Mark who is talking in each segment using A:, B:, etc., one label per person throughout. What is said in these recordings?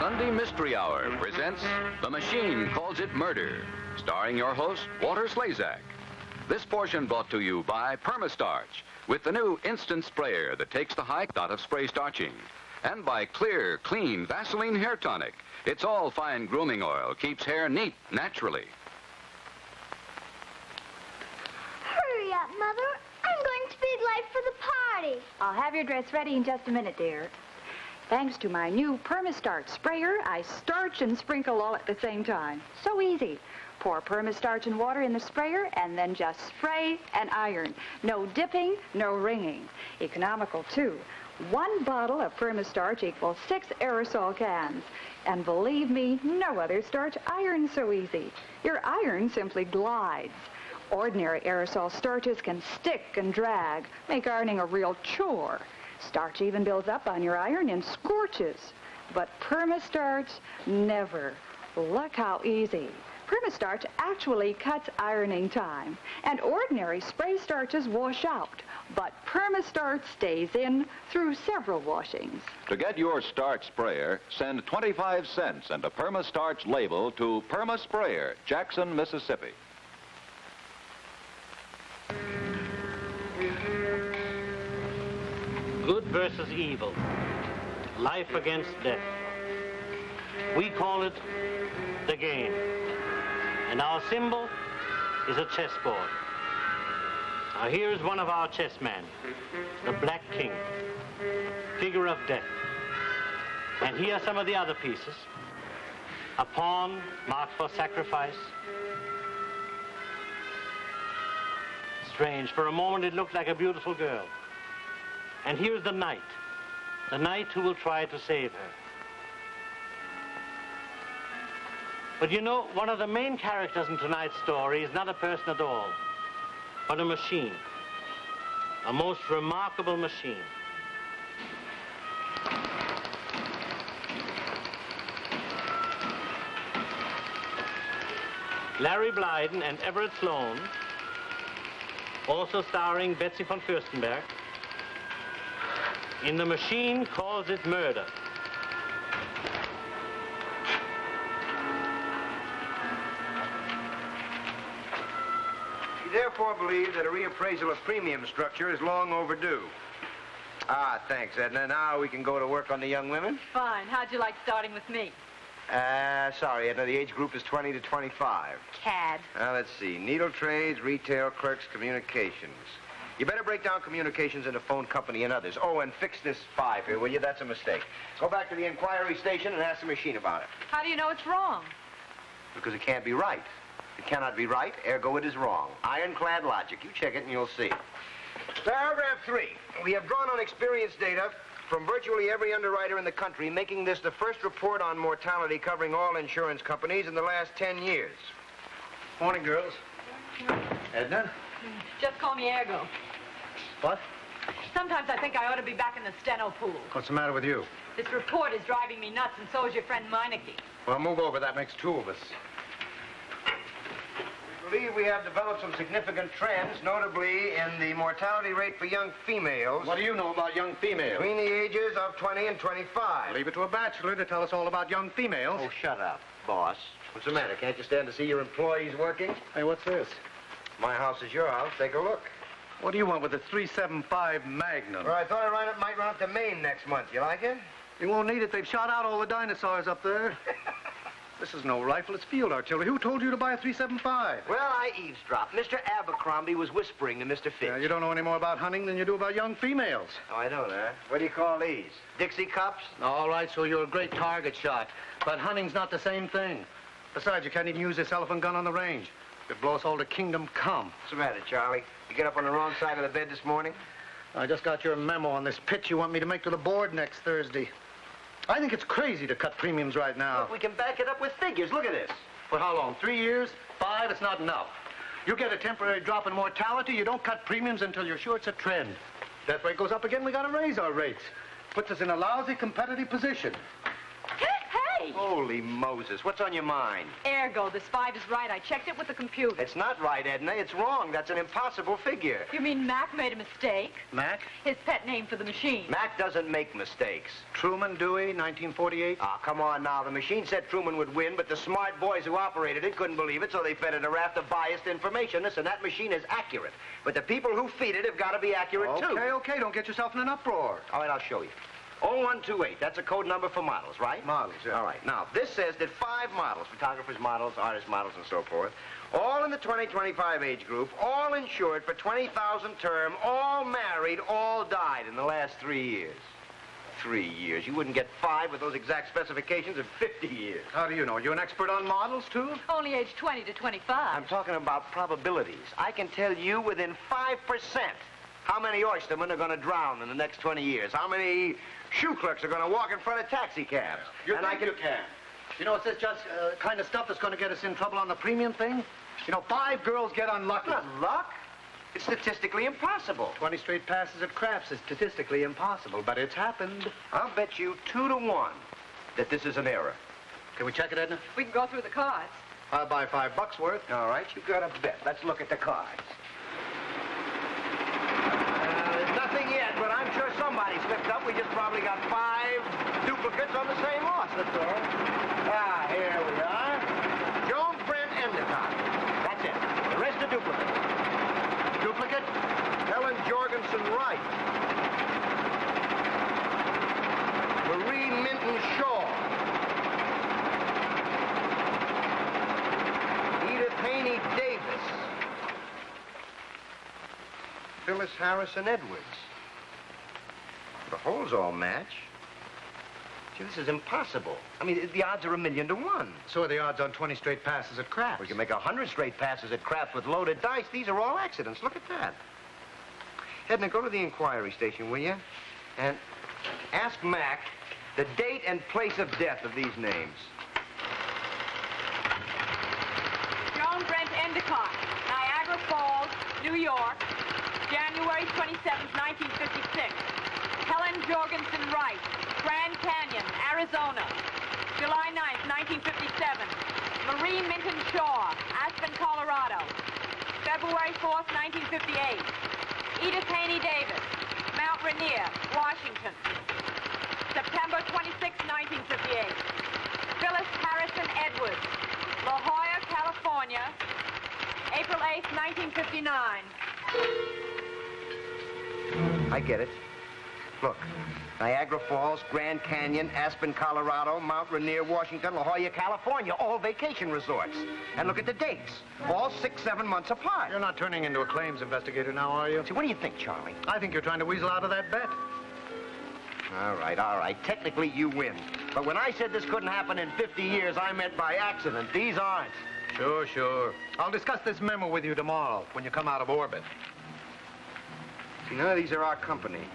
A: Sunday Mystery Hour presents The Machine Calls It Murder, starring your host, Walter Slazak. This portion brought to you by Permastarch, with the new instant sprayer that takes the hike out of spray starching. And by Clear, Clean Vaseline Hair Tonic. It's all fine grooming oil, keeps hair neat naturally.
B: Hurry up, Mother. I'm going to be late for the party.
C: I'll have your dress ready in just a minute, dear. Thanks to my new Permastarch sprayer, I starch and sprinkle all at the same time. So easy. Pour Permastarch and water in the sprayer and then just spray and iron. No dipping, no wringing. Economical, too. 1 bottle of Permastarch equals 6 aerosol cans. And believe me, no other starch irons so easy. Your iron simply glides. Ordinary aerosol starches can stick and drag, make ironing a real chore. Starch even builds up on your iron and scorches. But Permastarch, never. Look how easy. Permastarch actually cuts ironing time. And ordinary spray starches wash out. But Permastarch stays in through several washings.
D: To get your starch sprayer, send 25 cents and a Permastarch label to Perma Sprayer, Jackson, Mississippi.
E: Good versus evil. Life against death. We call it the game. And our symbol is a chessboard. Now here's one of our chessmen, the Black King, figure of death. And here are some of the other pieces. A pawn marked for sacrifice. Strange, for a moment it looked like a beautiful girl. And here's the knight who will try to save her. But you know, one of the main characters in tonight's story is not a person at all, but a machine. A most remarkable machine. Larry Blyden and Everett Sloan, also starring Betsy von Fürstenberg, in The Machine Calls It Murder.
F: He therefore believes that a reappraisal of premium structure is long overdue. Ah, thanks, Edna. Now we can go to work on the young women.
G: Fine. How'd you like starting with me?
F: Sorry, Edna. The age group is 20 to 25.
G: Cad.
F: Let's see. Needle trades, retail clerks, communications. You better break down communications into phone company and others. Oh, and fix this 5 here, will you? That's a mistake. Go back to the inquiry station and ask the machine about it.
G: How do you know it's wrong?
F: Because it can't be right. It cannot be right, ergo it is wrong. Ironclad logic. You check it and you'll see. Paragraph 3. We have drawn on experience data from virtually every underwriter in the country, making this the first report on mortality covering all insurance companies in the last 10 years. Morning, girls. Edna?
G: Just call me Ergo.
F: What?
G: Sometimes I think I ought to be back in the steno pool.
F: What's the matter with you?
G: This report is driving me nuts, and so is your friend Meineke.
F: Well, move over. That makes 2 of us. We believe we have developed some significant trends, notably in the mortality rate for young females.
H: What do you know about young females?
F: Between the ages of 20 and 25.
H: Leave it to a bachelor to tell us all about young females.
F: Oh, shut up, boss. What's the matter? Can't you stand to see your employees working?
H: Hey, what's this?
F: My house is your house. Take a look.
H: What do you want with a 375 Magnum?
F: Well, I thought I might run up to Maine next month. You like it?
H: You won't need it. They've shot out all the dinosaurs up there. This is no rifle. It's field artillery. Who told you to buy a 375?
F: Well, I eavesdropped. Mr. Abercrombie was whispering to Mr. Fitch.
H: You don't know any more about hunting than you do about young females.
F: Oh, I don't, huh? What do you call these? Dixie cups?
H: All right, so you're a great target shot. But hunting's not the same thing. Besides, you can't even use this elephant gun on the range. It'd blow us all to kingdom come.
F: What's the matter, Charlie? You get up on the wrong side of the bed this morning?
H: I just got your memo on this pitch you want me to make to the board next Thursday. I think it's crazy to cut premiums right now.
F: Look, we can back it up with figures. Look at this.
H: For how long? 3 years? 5? It's not enough. You get a temporary drop in mortality, you don't cut premiums until you're sure it's a trend. That rate goes up again, we gotta raise our rates. Puts us in a lousy competitive position.
G: Hey, mistake.
F: Holy Moses, what's on your mind?
G: Ergo, this 5 is right. I checked it with the computer.
F: It's not right, Edna. It's wrong. That's an impossible figure.
G: You mean Mac made a mistake?
H: Mac?
G: His pet name for the machine.
F: Mac doesn't make mistakes.
H: Truman, Dewey, 1948.
F: Ah, come on now. The machine said Truman would win, but the smart boys who operated it couldn't believe it, so they fed it a raft of biased information. Listen, that machine is accurate, but the people who feed it have got to be accurate, too.
H: Okay. Don't get yourself in an uproar.
F: All right, I'll show you. 0128, that's a code number for models, right?
H: Models, yeah.
F: All right, now, this says that 5 models, photographers' models, artist models, and so forth, all in the 20-25 age group, all insured for 20,000 term, all married, all died in the last 3 years. 3 years. You wouldn't get 5 with those exact specifications in 50 years.
H: How do you know? You an expert on models, too?
G: Only age 20 to 25.
F: I'm talking about probabilities. I can tell you within 5% how many oystermen are going to drown in the next 20 years, how many shoe clerks are going to walk in front of taxi cabs.
H: You can. You know, it's this just kind of stuff that's going to get us in trouble on the premium thing. You know, 5 girls get unlucky.
F: Not luck. It's statistically impossible.
H: 20 straight passes at craps is statistically impossible, but it's happened.
F: I'll bet you 2 to 1 that this is an error.
H: Can we check it, Edna?
G: We can go through the cards.
H: I'll buy $5 worth.
F: All right, you've got a bet. Let's look at the cards. There's nothing yet, but I'm sure somebody slipped up. We just probably got 5 duplicates on the same horse, that's all. Ah, here we are. Joan Brent Endicott. That's it. The rest are duplicates.
H: Duplicate?
F: Helen Jorgensen Wright. Marie Minton Shaw. Edith Haney Davis. Phyllis Harrison Edwards. The holes all match. Gee, this is impossible. I mean, the odds are 1,000,000 to 1.
H: So are the odds on 20 straight passes at craps.
F: We can make 100 straight passes at craps with loaded dice. These are all accidents. Look at that. Edna, go to the inquiry station, will you? And ask Mac the date and place of death of these names.
G: Joan Brent Endicott, Niagara Falls, New York, January 27th, 1956. Helen Jorgensen Wright, Grand Canyon, Arizona, July 9th, 1957. Marie Minton Shaw, Aspen, Colorado, February 4th, 1958. Edith Haney Davis, Mount Rainier, Washington, September 26, 1958. Phyllis Harrison Edwards, La Jolla, California, April 8, 1959.
F: I get it. Look, Niagara Falls, Grand Canyon, Aspen, Colorado, Mount Rainier, Washington, La Jolla, California, all vacation resorts. And look at the dates, all 6-7 months apart.
H: You're not turning into a claims investigator now, are you?
F: See, what do you think, Charlie?
H: I think you're trying to weasel out of that bet.
F: All right. Technically, you win. But when I said this couldn't happen in 50 years, I meant by accident. These aren't.
H: Sure. I'll discuss this memo with you tomorrow when you come out of orbit.
F: See, none of these are our company.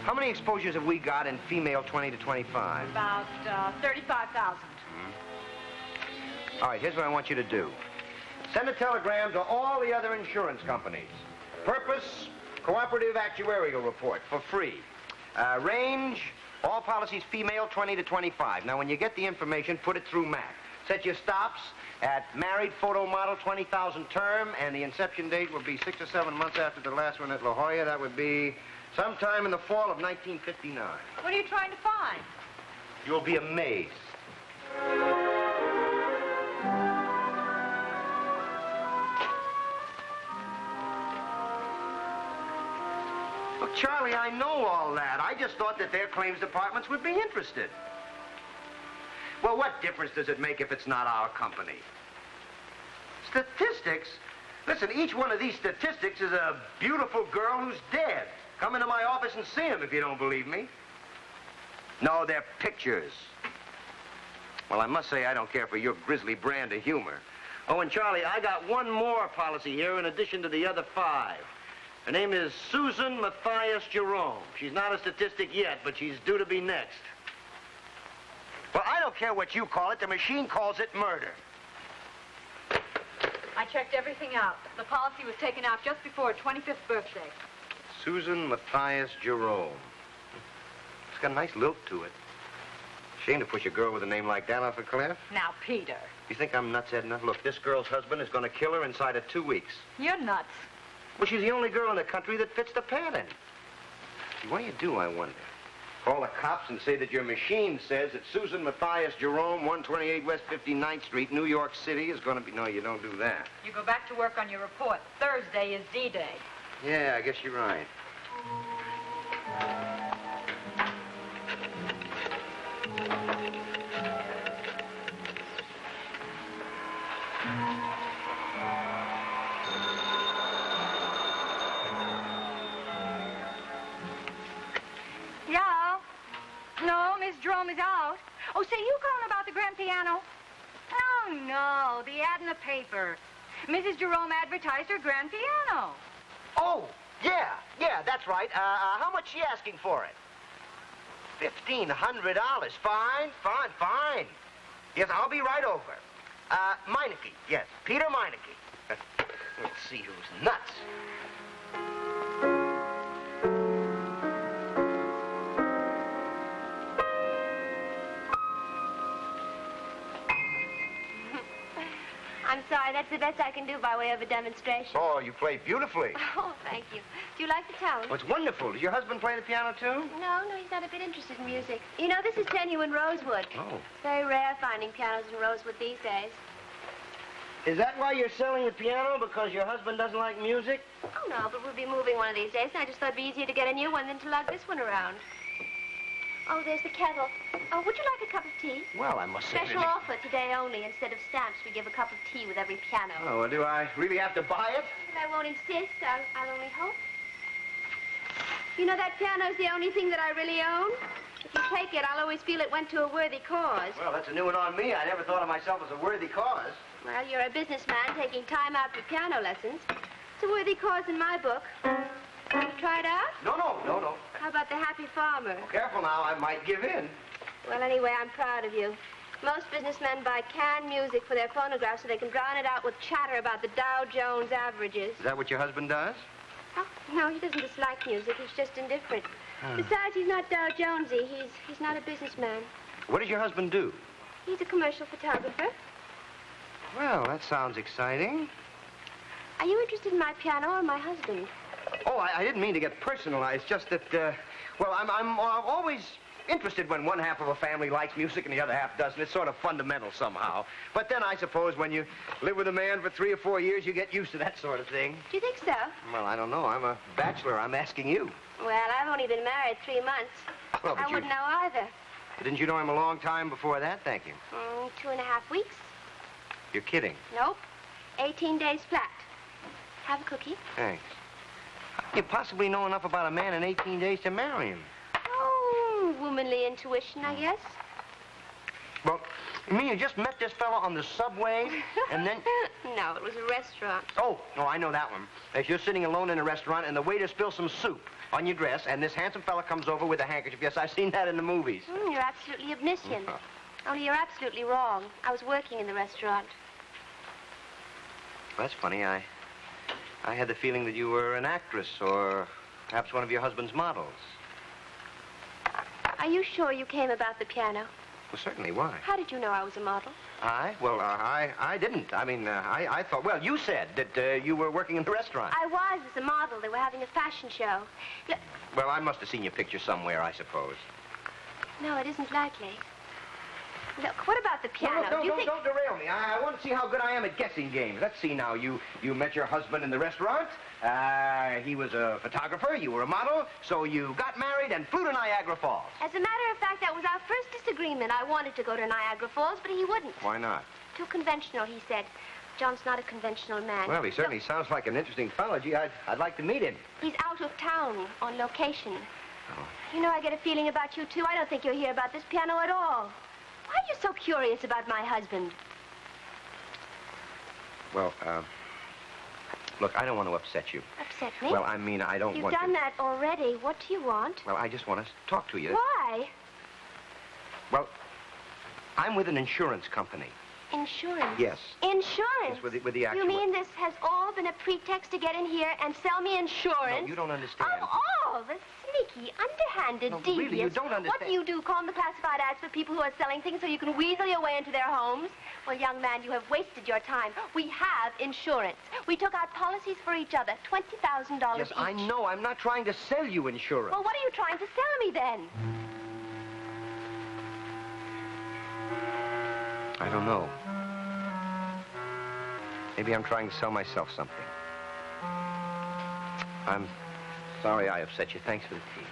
F: How many exposures have we got in female 20 to 25?
G: About 35,000.
F: All right, here's what I want you to do. Send a telegram to all the other insurance companies. Purpose, cooperative actuarial report for free. Range, all policies female 20 to 25. Now, when you get the information, put it through Mac. Set your stops at married photo model 20,000 term, and the inception date will be 6 or 7 months after the last one at La Jolla. That would be sometime in the fall of 1959.
G: What are you trying to find?
F: You'll be amazed. Look, Charlie, I know all that. I just thought that their claims departments would be interested. Well, what difference does it make if it's not our company? Statistics? Listen, each one of these statistics is a beautiful girl who's dead. Come into my office and see them if you don't believe me. No, they're pictures. Well, I must say I don't care for your grisly brand of humor. Oh, and Charlie, I got one more policy here in addition to the other 5. Her name is Susan Matthias Jerome. She's not a statistic yet, but she's due to be next. Well, I don't care what you call it. The machine calls it murder.
G: I checked everything out. The policy was taken out just before her 25th birthday.
F: Susan Matthias Jerome. It's got a nice lilt to it. Shame to push a girl with a name like that off a cliff.
G: Now, Peter,
F: You think I'm nuts, Edna? Look, this girl's husband is going to kill her inside of 2 weeks.
G: you're nuts.
F: Well, she's the only girl in the country that fits the pattern. What do you do, I wonder? Call the cops and say that your machine says that Susan Matthias Jerome, 128 West 59th Street, New York City, is going to be... No, you don't do that.
G: You go back to work on your report. Thursday is D-Day.
F: Yeah, I guess you're right.
C: Yeah? No, Miss Jerome is out. Oh, say, you calling about the grand piano? Oh, no, the ad in the paper. Mrs. Jerome advertised her grand piano.
F: Oh, yeah, that's right. How much she asking for it? $1,500. Fine. Yes, I'll be right over. Meineke, yes, Peter Meineke. Let's see who's nuts.
B: I'm sorry, that's the best I can do by way of a demonstration.
F: Oh, you play beautifully.
B: Oh, thank you. Do you like the tone?
F: Oh, it's wonderful. Does your husband play the piano, too?
B: No, he's not a bit interested in music. You know, this is genuine rosewood.
F: Oh.
B: It's very rare finding pianos in rosewood these days.
F: Is that why you're selling the piano? Because your husband doesn't like music?
B: Oh, no, but we'll be moving one of these days, and I just thought it'd be easier to get a new one than to lug this one around. Oh, there's the kettle. Oh, would you like a cup of tea?
F: Well, I must say...
B: Special offer today only. Instead of stamps, we give a cup of tea with every piano.
F: Oh, well, do I really have to buy it?
B: But I won't insist. I'll only hope. You know, that piano's the only thing that I really own. If you take it, I'll always feel it went to a worthy cause.
F: Well, that's a new one on me. I never thought of myself as a worthy cause.
B: Well, you're a businessman taking time out for piano lessons. It's a worthy cause in my book. Want to try it out?
F: No.
B: How about the happy farmer?
F: Careful now, I might give in.
B: Well, anyway, I'm proud of you. Most businessmen buy canned music for their phonographs so they can drown it out with chatter about the Dow Jones averages.
F: Is that what your husband does?
B: Oh, no, he doesn't dislike music. He's just indifferent. Besides, he's not Dow Jonesy. He's not a businessman.
F: What does your husband do?
B: He's a commercial photographer.
F: Well, that sounds exciting.
B: Are you interested in my piano or my husband?
F: Oh, I didn't mean to get personal. It's just that, well, I'm always interested when one half of a family likes music and the other half doesn't. It's sort of fundamental somehow. But then I suppose when you live with a man for 3 or 4 years, you get used to that sort of thing.
B: Do you think so?
F: Well, I don't know. I'm a bachelor. I'm asking you.
B: Well, I've only been married 3 months.
F: Well,
B: I wouldn't know either.
F: Didn't you know him a long time before that? Thank you.
B: 2.5 weeks.
F: You're kidding.
B: Nope. 18 days flat. Have a cookie.
F: Thanks. How can you possibly know enough about a man in 18 days to marry him?
B: Oh, womanly intuition, I guess.
F: Well, you mean you just met this fellow on the subway, and then...
B: No, it was a restaurant.
F: Oh, no, I know that one. If you're sitting alone in a restaurant and the waiter spills some soup on your dress, and this handsome fella comes over with a handkerchief. Yes, I've seen that in the movies.
B: You're absolutely omniscient. Only you're absolutely wrong. I was working in the restaurant.
F: Well, that's funny. I had the feeling that you were an actress or perhaps one of your husband's models.
B: Are you sure you came about the piano?
F: Well, certainly. Why?
B: How did you know I was a model?
F: I didn't. I mean, I thought... Well, you said that you were working in the restaurant.
B: I was as a model. They were having a fashion show. Look,
F: Well, I must have seen your picture somewhere, I suppose.
B: no, it isn't likely. Look, what about the piano?
F: No,
B: Do you think...
F: don't derail me. I want to see how good I am at guessing games. Let's see now. You met your husband in the restaurant. He was a photographer. You were a model. So you got married and flew to Niagara Falls.
B: As a matter of fact, that was our first disagreement. I wanted to go to Niagara Falls, but he wouldn't.
F: Why not?
B: Too conventional, he said. John's not a conventional man.
F: Well, he certainly sounds like an interesting fellow. Gee, I'd like to meet him.
B: He's out of town on location.
F: Oh.
B: You know, I get a feeling about you, too. I don't think you'll hear about this piano at all. Why are you so curious about my husband?
F: Well, look, I don't want to upset you.
B: Upset me?
F: Well, I mean, I don't
B: You've
F: want to...
B: done that already. What do you want?
F: Well, I just want to talk to you.
B: Why?
F: Well, I'm with an insurance company.
B: Insurance?
F: Yes.
B: Insurance?
F: Yes, with the actual...
B: You mean this has all been a pretext to get in here and sell me insurance?
F: No, you don't understand.
B: Oh, all the sneaky, underhanded,
F: No,
B: devious.
F: really, you don't understand.
B: What do you do? Comb the classified ads for people who are selling things so you can weasel your way into their homes? Well, young man, you have wasted your time. We have insurance. We took out policies for each other, $20,000
F: Yes,
B: each.
F: I know. I'm not trying to sell you insurance.
B: Well, what are you trying to sell me then?
F: I don't know. Maybe I'm trying to sell myself something. I'm sorry I upset you. Thanks for the tea.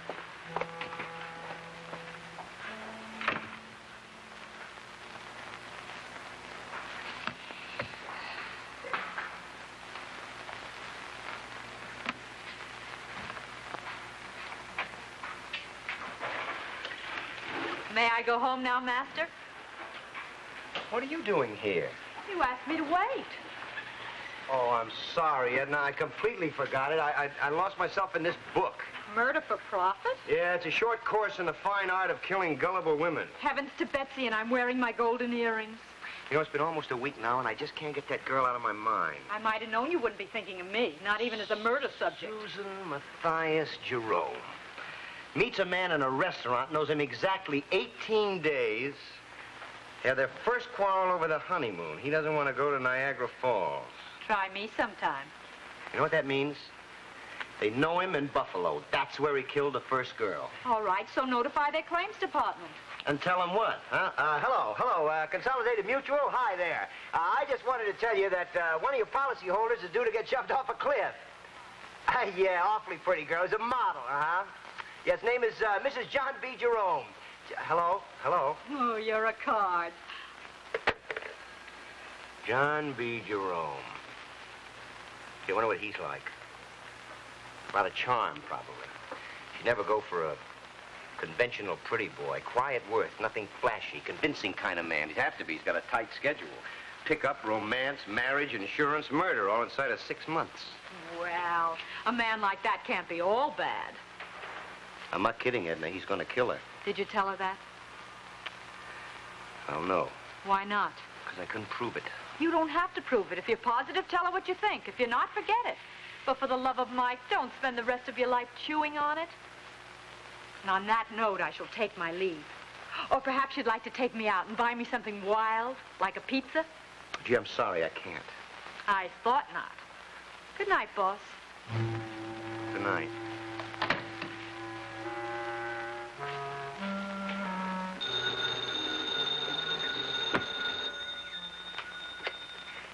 G: May I go home now, Master?
F: What are you doing here?
G: You asked me to wait.
F: Oh, I'm sorry, Edna. I completely forgot it. I lost myself in this book.
G: Murder for profit?
F: Yeah, it's a short course in the fine art of killing gullible women.
G: Heavens to Betsy, and I'm wearing my golden earrings.
F: You know, it's been almost a week now, and I just can't get that girl out of my mind.
G: I might have known you wouldn't be thinking of me, not even as a murder subject.
F: Susan Matthias Jerome. Meets a man in a restaurant, knows him exactly 18 days. Had their first quarrel over the honeymoon. He doesn't want to go to Niagara Falls.
G: Try me sometime.
F: You know what that means? They know him in Buffalo. That's where he killed the first girl.
G: All right, so notify their claims department.
F: And tell them what, huh? Hello, Consolidated Mutual. Hi there. I just wanted to tell you that one of your policyholders is due to get shoved off a cliff. Yeah, awfully pretty girl. He's a model, uh-huh. Yes, name is Mrs. John B. Jerome. Hello?
G: Oh, you're a card.
F: John B. Jerome. You wonder what he's like. A lot of charm, probably. She'd never go for a conventional pretty boy. Quiet worth, nothing flashy, convincing kind of man. He'd have to be. He's got a tight schedule. Pick-up, romance, marriage, insurance, murder, all inside of 6 months.
G: Well, a man like that can't be all bad.
F: I'm not kidding, Edna. He's going to kill her.
G: Did you tell her that?
F: I don't know,
G: Why not?
F: because I couldn't prove it.
G: You don't have to prove it. If you're positive, tell her what you think. If you're not, forget it. But for the love of Mike, don't spend the rest of your life chewing on it. And on that note, I shall take my leave. Or perhaps you'd like to take me out and buy me something wild, like a pizza?
F: Gee, I'm sorry, I can't.
G: I thought not. Good night, boss.
F: Good night.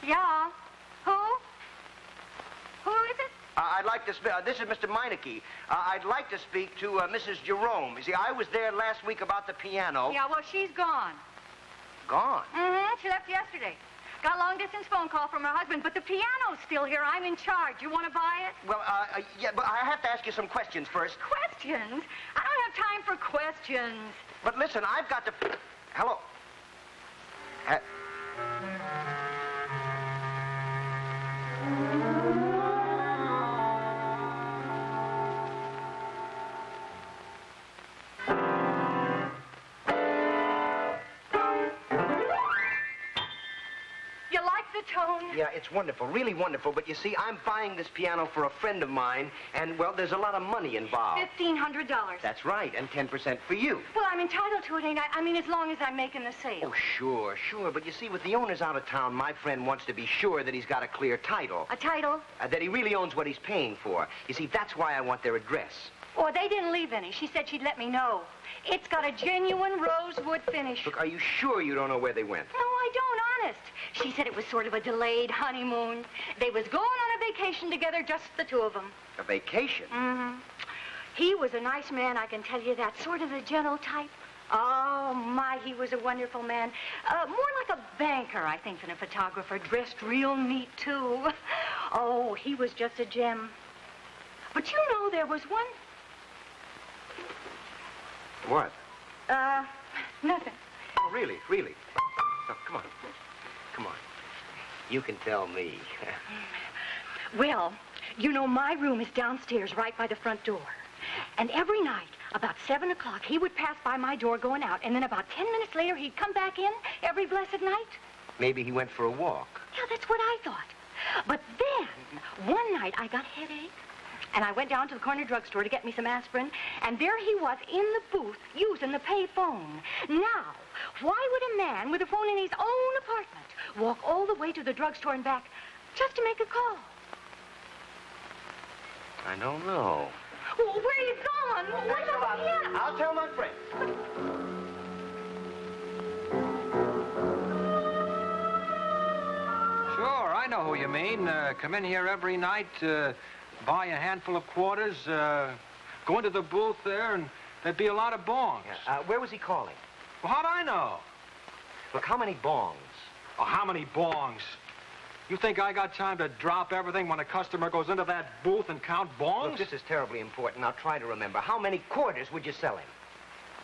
B: Yeah? Who? Who is it?
F: I'd like to speak. This is Mr. Meineke. I'd like to speak to Mrs. Jerome. You see, I was there last week about the piano.
G: Yeah, well, she's gone.
F: Gone.
G: Mm-hmm. She left yesterday. Got a long-distance phone call from her husband, but the piano's still here. I'm in charge. You want to buy it?
F: Well, yeah, but I have to ask you some questions first.
G: Questions? I don't have time for questions.
F: But listen, I've got to... Hello.
G: You like the tone?
F: Yeah, it's wonderful, really wonderful. But you see, I'm buying this piano for a friend of mine, and, well, there's a lot of money involved.
G: $1,500.
F: That's right, and 10% for you.
G: Well, I'm entitled to it, ain't I? I mean, as long as I'm making the sale.
F: Oh, sure. But you see, with the owners out of town, my friend wants to be sure that he's got a clear title.
G: A title?
F: That he really owns what he's paying for. You see, that's why I want their address.
G: Oh, they didn't leave any. She said she'd let me know. It's got a genuine rosewood finish.
F: Look, are you sure you don't know where they went?
G: No, I don't, honest. She said it was sort of a delayed honeymoon. They was going on a vacation together, just the two of them.
F: A vacation?
G: Mm-hmm. He was a nice man, I can tell you that. Sort of the gentle type. Oh, my, he was a wonderful man. More like a banker, I think, than a photographer. Dressed real neat, too. Oh, he was just a gem. But you know, there was one...
F: What?
G: Nothing.
F: Oh, really? Oh, come on. You can tell me.
G: Well, you know, my room is downstairs right by the front door. And every night, about 7 o'clock, he would pass by my door going out, and then about 10 minutes later, he'd come back in every blessed night.
F: Maybe he went for a walk.
G: Yeah, that's what I thought. But then, one night, I got a headache. And I went down to the corner drugstore to get me some aspirin, and there he was in the booth using the pay phone. Now, why would a man with a phone in his own apartment walk all the way to the drugstore and back just to make a call?
F: I don't know.
G: Well, where are you going? Where's the piano?
F: I'll tell my friend.
I: Sure, I know who you mean. Come in here every night, buy a handful of quarters, go into the booth there, and there'd be a lot of bongs.
F: Yeah, where was he calling?
I: Well, how'd I know?
F: Look, how many bongs?
I: Oh, how many bongs? You think I got time to drop everything when a customer goes into that booth and count bongs?
F: Look, this is terribly important. Now try to remember. How many quarters would you sell him?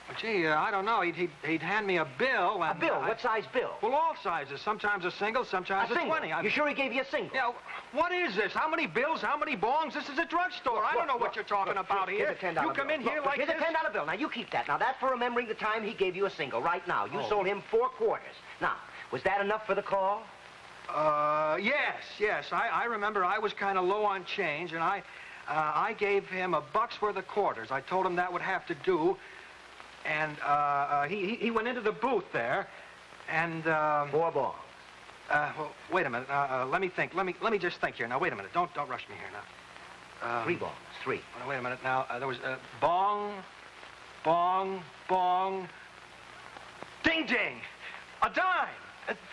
I: Well, gee, I don't know. He'd hand me a bill. And,
F: A bill? What size bill?
I: Well, all sizes. Sometimes a single, sometimes a
F: single?
I: 20.
F: You sure he gave you a single?
I: Yeah, what is this? How many bills? How many bongs? This is a drugstore. I don't know what you're talking about here.
F: Here's a $10
I: You come in
F: bill.
I: here
F: Look,
I: like
F: here's
I: this.
F: Here's a $10 bill. Now, you keep that. Now, that's for remembering the time he gave you a single. Right now, you
I: Oh.
F: sold him 4 quarters. Now, was that enough for the call?
I: Yes. I remember I was kind of low on change, and I gave him $1 worth of quarters. I told him that would have to do, and he went into the booth there, and
F: 4 bongs.
I: well, wait a minute. Let me think. Let me just think here. Now, wait a minute. Don't rush me here now.
F: 3 bongs. 3.
I: Wait a minute now. There was bong, bong, bong, ding ding, a dime,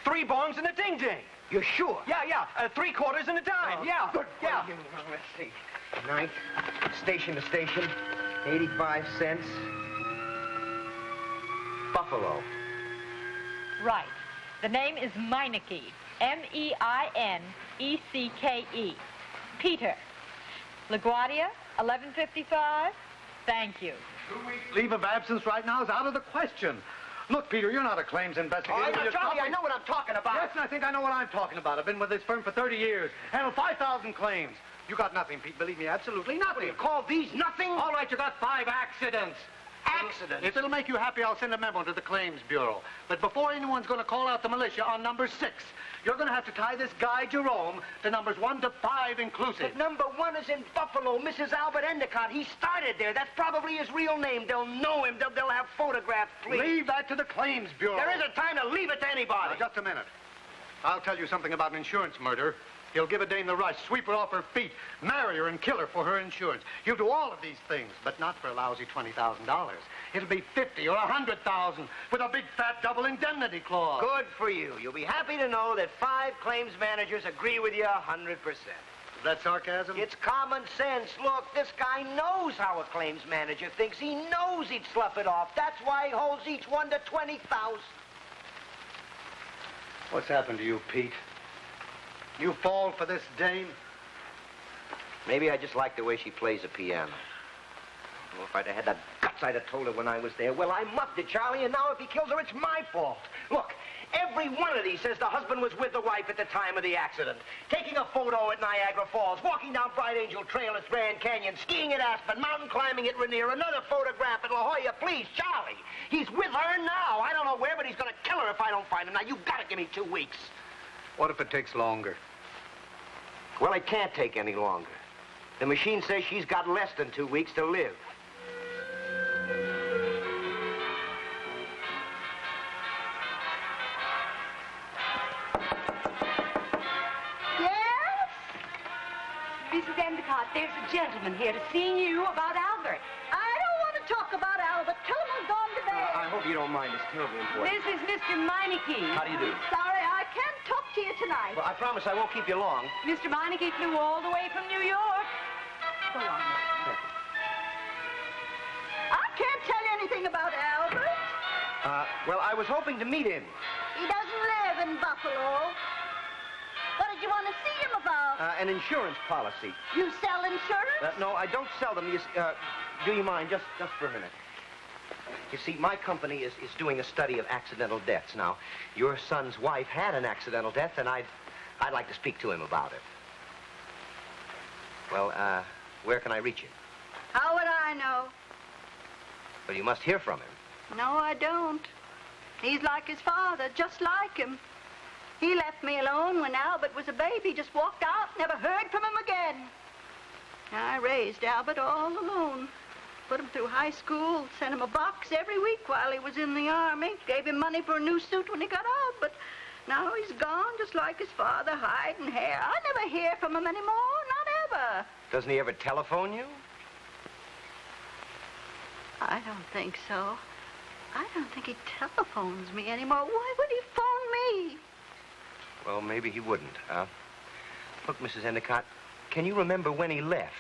I: 3 bongs and a ding ding.
F: You're sure?
I: Yeah. 3 quarters and a dime. Yeah.
F: Good.
I: Yeah.
F: Let's see. Ninth, station to station, 85 cents. Buffalo.
J: Right. The name is Meineke. Meinecke. Peter. LaGuardia, 1155. Thank you.
H: 2 weeks leave of absence right now is out of the question. Look, Peter, you're not a claims investigator.
F: Charlie,
H: You're
F: I know what I'm talking about.
H: Yes, and I think I know what I'm talking about. I've been with this firm for 30 years. Handled 5,000 claims. You got nothing, Pete. Believe me, absolutely nothing.
F: You call these nothing?
H: All right, you got 5 accidents.
F: Accidents?
H: If it'll make you happy, I'll send a memo to the Claims Bureau. But before anyone's going to call out the militia on number 6, you're going to have to tie this guy, Jerome, to numbers 1 to 5 inclusive.
F: But number 1 is in Buffalo. Mrs. Albert Endicott. He started there. That's probably his real name. They'll know him. They'll have photographs, please.
H: Leave that to the Claims Bureau.
F: There isn't time to leave it to anybody.
H: Now, just a minute. I'll tell you something about an insurance murder. He'll give a dame the rush, sweep her off her feet, marry her, and kill her for her insurance. He'll do all of these things, but not for a lousy $20,000. It'll be $50,000 or $100,000 with a big fat double indemnity clause.
F: Good for you. You'll be happy to know that 5 claims managers agree with you 100%.
H: Is that sarcasm?
F: It's common sense. Look, this guy knows how a claims manager thinks. He knows he'd slough it off. That's why he holds each one to $20,000.
H: What's happened to you, Pete? You fall for this dame?
F: Maybe I just like the way she plays the piano. Well, if I'd have had the guts, I'd have told her when I was there. Well, I muffed it, Charlie, and now if he kills her, it's my fault. Look, every one of these says the husband was with the wife at the time of the accident. Taking a photo at Niagara Falls, walking down Bright Angel Trail at Grand Canyon, skiing at Aspen, mountain climbing at Rainier, another photograph at La Jolla. Please, Charlie, he's with her now. I don't know where, but he's going to kill her if I don't find him. Now, you've got to give me 2 weeks.
H: What if it takes longer?
F: Well, it can't take any longer. The machine says she's got less than 2 weeks to live.
G: Yes? Mrs. Endicott, there's a gentleman here to see you about Albert. I don't want to talk about Albert. Tell him I've gone to bed.
F: I hope you don't mind. It's terribly important.
G: This is Mr. Meineke.
F: How do you do?
G: Sorry, I can't talk to you tonight.
F: Well, I promise I won't keep you long.
G: Mr. Meineke flew all the way from New York. Go on, Mr. I can't tell you anything about Albert.
F: Well, I was hoping to meet him.
G: He doesn't live in Buffalo. What did you want to see him about?
F: An insurance policy.
G: You sell insurance?
F: No, I don't sell them. Do you mind, just for a minute? You see, my company is doing a study of accidental deaths. Now, your son's wife had an accidental death, and I'd like to speak to him about it. Well, where can I reach him?
G: How would I know?
F: Well, you must hear from him.
G: No, I don't. He's like his father, just like him. He left me alone when Albert was a baby, just walked out, never heard from him again.
K: I raised Albert all alone. Put him through high school, sent him a box every week while he was in the Army. Gave him money for a new suit when he got out, but now he's gone just like his father, hide and hair. I never hear from him anymore, not ever.
F: Doesn't he ever telephone you?
K: I don't think so. I don't think he telephones me anymore. Why would he phone me?
F: Well, maybe he wouldn't. Look, Mrs. Endicott, can you remember when he left?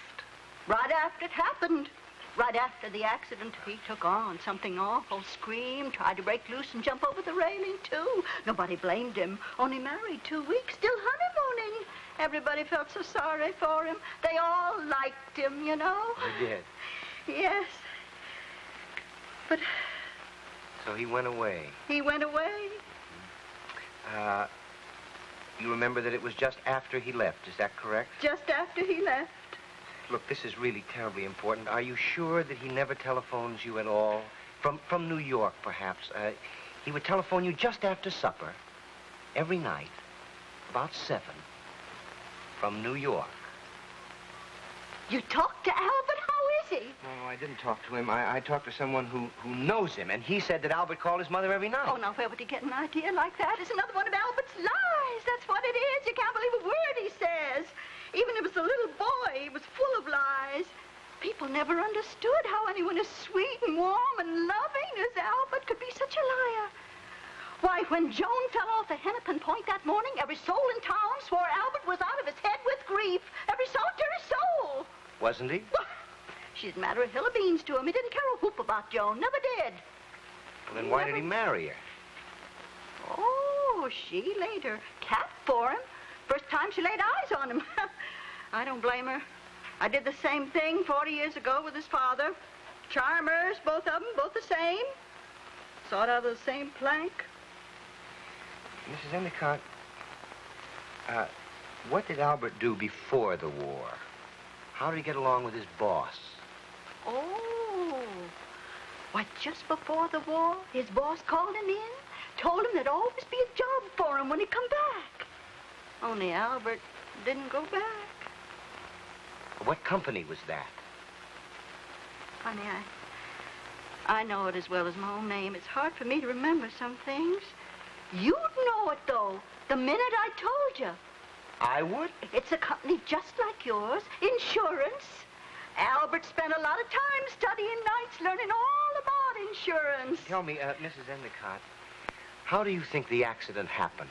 K: Right after it happened. Right after the accident, he took on something awful, screamed, tried to break loose and jump over the railing, too. Nobody blamed him. Only married 2 weeks, still honeymooning. Everybody felt so sorry for him. They all liked him, you know.
F: They did?
K: Yes. But...
F: So he went away.
K: He went away.
F: You remember that it was just after he left, is that correct?
K: Just after he left.
F: Look, this is really terribly important. Are you sure that he never telephones you at all? From New York, perhaps. He would telephone you just after supper, every night, about 7, from New York.
K: You talked to Albert? How is he?
F: No, I didn't talk to him. I talked to someone who knows him, and he said that Albert called his mother every night.
K: Oh, now, where would he get an idea like that? It's another one of Albert's lies. That's what it is. You can't believe a word he says. Even if it's a little boy, he was full of lies. People never understood how anyone as sweet and warm and loving as Albert could be such a liar. Why, when Joan fell off the Hennepin Point that morning, every soul in town swore Albert was out of his head with grief. Every solitary soul.
F: Wasn't he?
K: Well, she didn't matter a hill of beans to him. He didn't care a whoop about Joan. Never did.
F: Well, then why did he marry her?
K: Oh, she laid her cap for him. First time she laid eyes on him. I don't blame her. I did the same thing 40 years ago with his father. Charmers, both of them, both the same. Sawed out of the same plank.
F: Mrs. Endicott, what did Albert do before the war? How did he get along with his boss?
K: Oh. Why, just before the war, his boss called him in, told him there'd always be a job for him when he come back. Only Albert didn't go back.
F: What company was that?
K: Honey, I know it as well as my own name. It's hard for me to remember some things. You'd know it, though, the minute I told you.
F: I would?
K: It's a company just like yours, insurance. Albert spent a lot of time studying nights, learning all about insurance.
F: Tell me, Mrs. Endicott, how do you think the accident happened?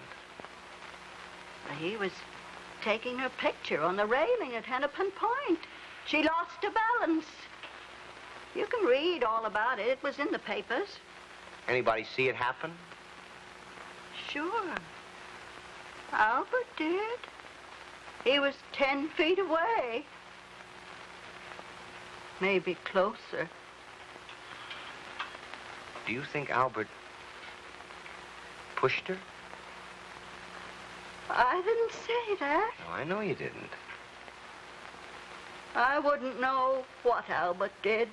K: He was taking her picture on the railing at Hennepin Point. She lost her balance. You can read all about it. It was in the papers.
F: Anybody see it happen?
K: Sure. Albert did. He was 10 feet away. Maybe closer.
F: Do you think Albert pushed her?
K: I didn't say that.
F: No, I know you didn't.
K: I wouldn't know what Albert did.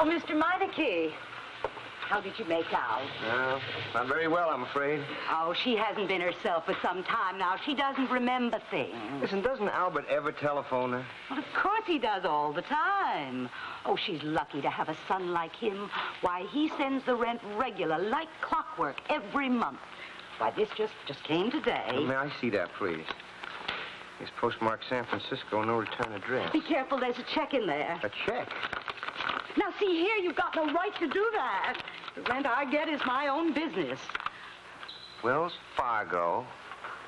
L: Oh, Mr. Meineke, how did you make out?
F: Not very well, I'm afraid.
L: Oh, she hasn't been herself for some time now. She doesn't remember things.
F: Listen, doesn't Albert ever telephone her?
L: Well, of course he does all the time. Oh, she's lucky to have a son like him. Why, he sends the rent regular, like clockwork, every month. Why, this just came today.
F: May I see that, please? It's postmarked San Francisco, no return address.
L: Be careful, there's a check in there.
F: A check?
L: Now, see here, you've got no right to do that. The rent I get is my own business.
F: Wells Fargo,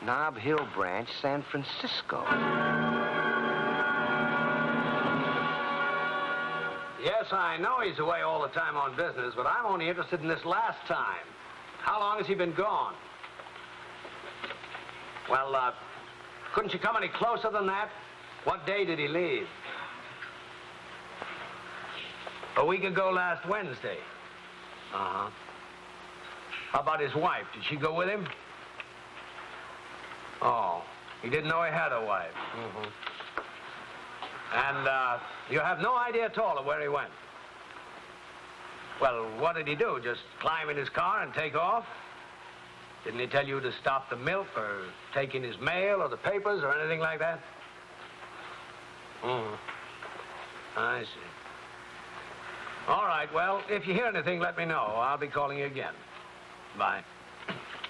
F: Nob Hill Branch, San Francisco.
E: Yes, I know he's away all the time on business, but I'm only interested in this last time. How long has he been gone? Well, couldn't you come any closer than that? What day did he leave? A week ago last Wednesday. Uh-huh.
I: How about his wife? Did she go with him? Oh, he didn't know he had a wife. Mm-hmm. And you have no idea at all of where he went? Well, what did he do? Just climb in his car and take off? Didn't he tell you to stop the milk or take in his mail or the papers or anything like that? Mm-hmm. I see. All right, well, if you hear anything, let me know. I'll be calling you again. Bye.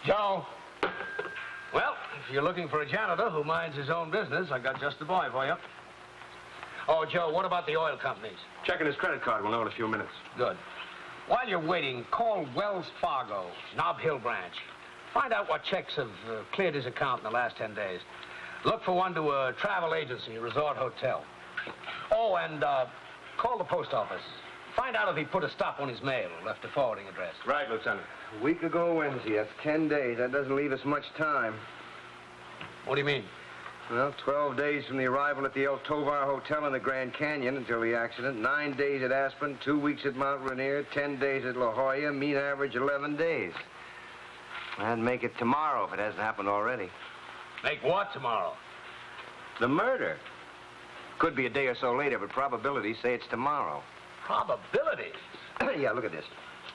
I: Joe. Well, if you're looking for a janitor who minds his own business, I got just the boy for you. Oh, Joe, what about the oil companies?
M: Checking his credit card. We'll know in a few minutes.
I: Good. While you're waiting, call Wells Fargo, Nob Hill branch. Find out what checks have cleared his account in the last 10 days. Look for one to a travel agency, a resort hotel. Oh, and call the post office. Find out if he put a stop on his mail or left a forwarding address.
M: Right, Lieutenant.
F: A week ago Wednesday. That's 10 days. That doesn't leave us much time.
I: What do you mean?
F: Well, 12 days from the arrival at the El Tovar Hotel in the Grand Canyon until the accident, 9 days at Aspen, 2 weeks at Mount Rainier, 10 days at La Jolla, mean average 11 days. I'd make it tomorrow if it hasn't happened already.
I: Make what tomorrow?
F: The murder. Could be a day or so later, but probabilities say it's tomorrow.
I: Probabilities?
F: Yeah, look at this.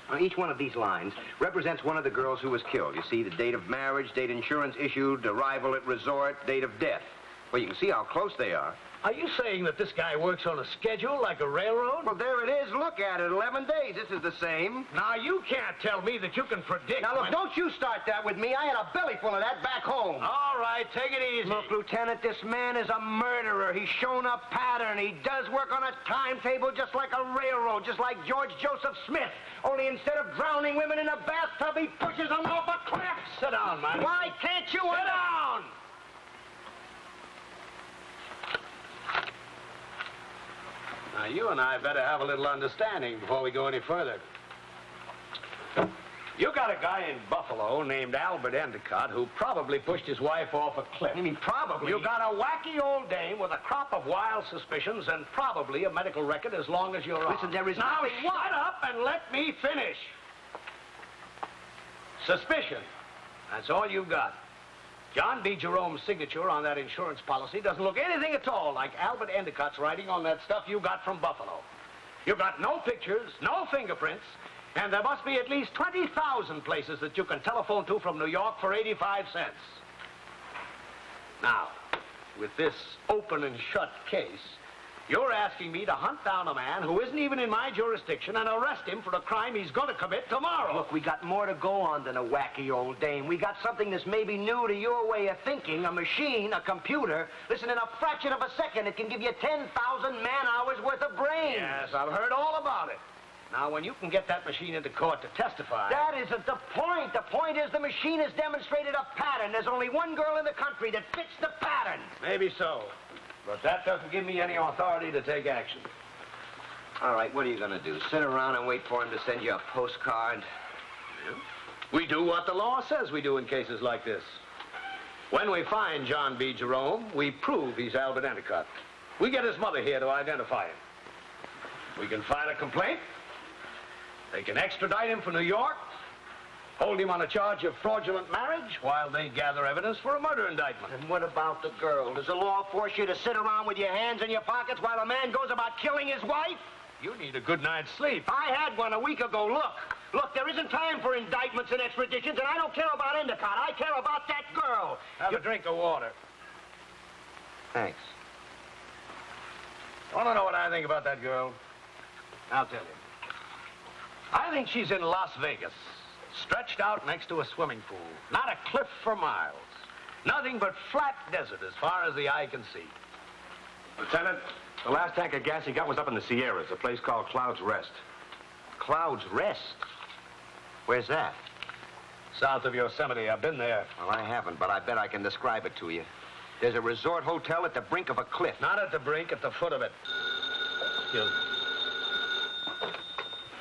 F: On each one of these lines represents one of the girls who was killed. You see the date of marriage, date insurance issued, arrival at resort, date of death. Well, you can see how close they are.
I: Are you saying that this guy works on a schedule like a railroad?
F: Well, there it is. Look at it. 11 days. This is the same.
I: Now, you can't tell me that you can predict.
F: Now, look, don't you start that with me. I had a belly full of that back home.
I: All right, take it easy.
F: Look, Lieutenant, this man is a murderer. He's shown a pattern. He does work on a timetable just like a railroad, just like George Joseph Smith. Only instead of drowning women in a bathtub, he pushes them off a cliff.
I: Sit down, man.
F: Why can't you?
I: Sit down! Now, you and I better have a little understanding before we go any further. You got a guy in Buffalo named Albert Endicott who probably pushed his wife off a cliff.
F: You mean probably?
I: You got a wacky old dame with a crop of wild suspicions and probably a medical record as long as you're on.
F: Listen, there is
I: Now,
F: nothing...
I: shut up and let me finish. Suspicion. That's all you got. John B. Jerome's signature on that insurance policy doesn't look anything at all like Albert Endicott's writing on that stuff you got from Buffalo. You got no pictures, no fingerprints, and there must be at least 20,000 places that you can telephone to from New York for 85 cents. Now, with this open and shut case, you're asking me to hunt down a man who isn't even in my jurisdiction and arrest him for a crime he's going to commit tomorrow.
F: Look, we got more to go on than a wacky old dame. We got something that's maybe new to your way of thinking, a machine, a computer. Listen, in a fraction of a second, it can give you 10,000 man-hours worth of brains.
I: Yes, I've heard all about it. Now, when you can get that machine into court to testify...
F: That isn't the point. The point is the machine has demonstrated a pattern. There's only one girl in the country that fits the pattern.
I: Maybe so. But that doesn't give me any authority to take action.
F: All right, what are you going to do? Sit around and wait for him to send you a postcard?
I: Yeah. We do what the law says we do in cases like this. When we find John B. Jerome, we prove he's Albert Endicott. We get his mother here to identify him. We can file a complaint. They can extradite him for New York, hold him on a charge of fraudulent marriage while they gather evidence for a murder indictment.
F: And what about the girl? Does the law force you to sit around with your hands in your pockets while a man goes about killing his wife?
I: You need a good night's sleep.
F: I had one a week ago. Look, there isn't time for indictments and extraditions, and I don't care about Endicott. I care about that girl.
I: Have a drink of water.
F: Thanks.
I: Want to know what I think about that girl? I'll tell you. I think she's in Las Vegas, stretched out next to a swimming pool. Not a cliff for miles. Nothing but flat desert as far as the eye can see.
M: Lieutenant, the last tank of gas he got was up in the Sierras, a place called Cloud's Rest.
F: Cloud's Rest? Where's that?
I: South of Yosemite. I've been there.
F: Well, I haven't, but I bet I can describe it to you. There's a resort hotel at the brink of a cliff.
I: Not at the brink, at the foot of it.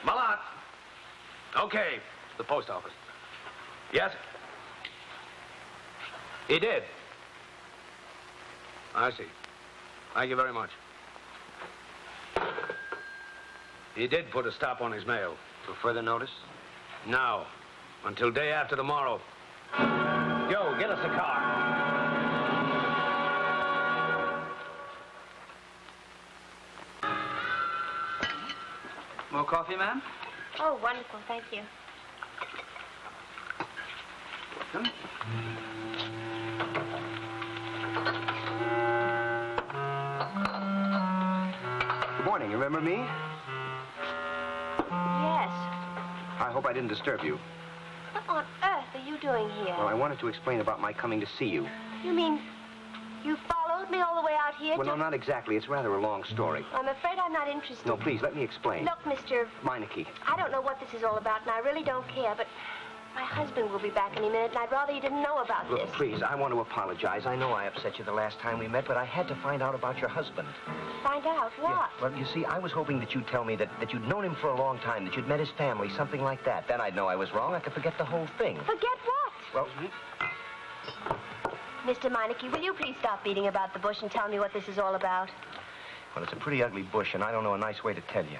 I: Malott. Okay, the post office. Yes? He did. I see. Thank you very much. He did put a stop on his mail.
F: For further notice?
I: No.
M: Until day after tomorrow. Yo, get us a car.
N: More coffee, ma'am?
B: Oh, wonderful. Thank you.
N: Come.
F: Good morning. You remember me?
B: Yes.
F: I hope I didn't disturb you.
B: What on earth are you doing here?
F: Well, I wanted to explain about my coming to see you.
B: You mean you followed me all the way out here
F: Well, no, not exactly. It's rather a long story.
B: I'm afraid I'm not interested.
F: No, please, let me explain.
B: Look, Mr.
F: Meineke.
B: I don't know what this is all about, and I really don't care, but my husband will be back any minute, and I'd rather you didn't know about
F: Look,
B: this.
F: please, I want to apologize. I know I upset you the last time we met, but I had to find out about your husband.
B: Find out what?
F: Yeah. Well, you see, I was hoping that you'd tell me that you'd known him for a long time, that you'd met his family, something like that. Then I'd know I was wrong. I could forget the whole thing.
B: Forget what?
F: Well,
B: Mr. Meineke, will you please stop beating about the bush and tell me what this is all about?
F: well, it's a pretty ugly bush, and I don't know a nice way to tell you.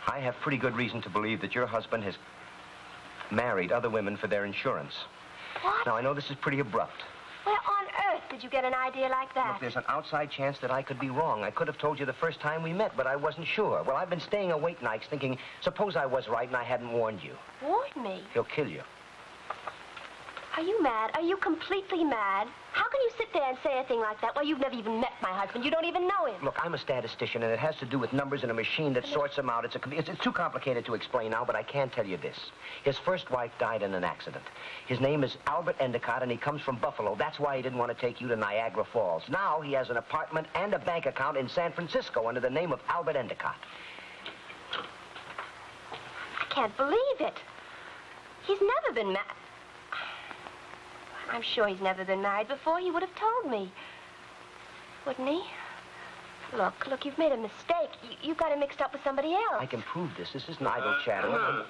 F: I have pretty good reason to believe that your husband has married other women for their insurance.
B: What?
F: Now, I know this is pretty abrupt.
B: Where on earth did you get an idea like that?
F: Look, there's an outside chance that I could be wrong. I could have told you the first time we met, but I wasn't sure. Well, I've been staying awake nights thinking, suppose I was right and I hadn't warned you.
B: Warn me?
F: He'll kill you.
B: Are you mad? Are you completely mad? How can you sit there and say a thing like that? Well, you've never even met my husband. You don't even know him.
F: Look, I'm a statistician, and it has to do with numbers and a machine that sorts them out. It's too complicated to explain now, but I can tell you this. His first wife died in an accident. His name is Albert Endicott, and he comes from Buffalo. That's why he didn't want to take you to Niagara Falls. Now he has an apartment and a bank account in San Francisco under the name of Albert Endicott.
B: I can't believe it. He's never been married. I'm sure he's never been married before. He would have told me. Wouldn't he? Look, you've made a mistake. You got him mixed up with somebody else.
F: I can prove this. This isn't idle chatter.
O: Well,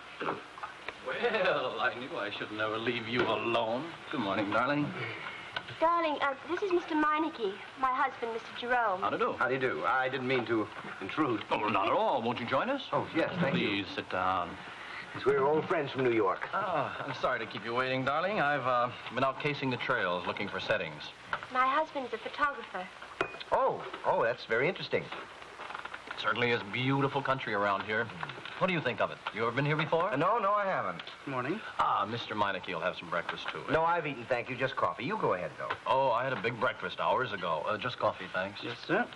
O: I knew I should never leave you alone. Good morning, darling.
B: Darling, this is Mr. Meineke, my husband, Mr. Jerome.
O: How do you do?
F: How do you do? I didn't mean to intrude.
O: Oh, not at all. Won't you join us?
F: Oh, yes, thank you.
O: Please sit down.
F: We're old friends from New York.
O: Oh, I'm sorry to keep you waiting, darling. I've been out casing the trails, looking for settings.
B: My husband's a photographer.
F: Oh, that's very interesting.
O: It certainly is beautiful country around here. What do you think of it? You ever been here before?
F: No, I haven't.
N: Good morning.
O: Mr. Meineke will have some breakfast, too.
F: No, I've eaten, thank you. Just coffee. You go ahead, though.
O: Oh, I had a big breakfast hours ago. Just coffee, thanks.
N: Yes, sir.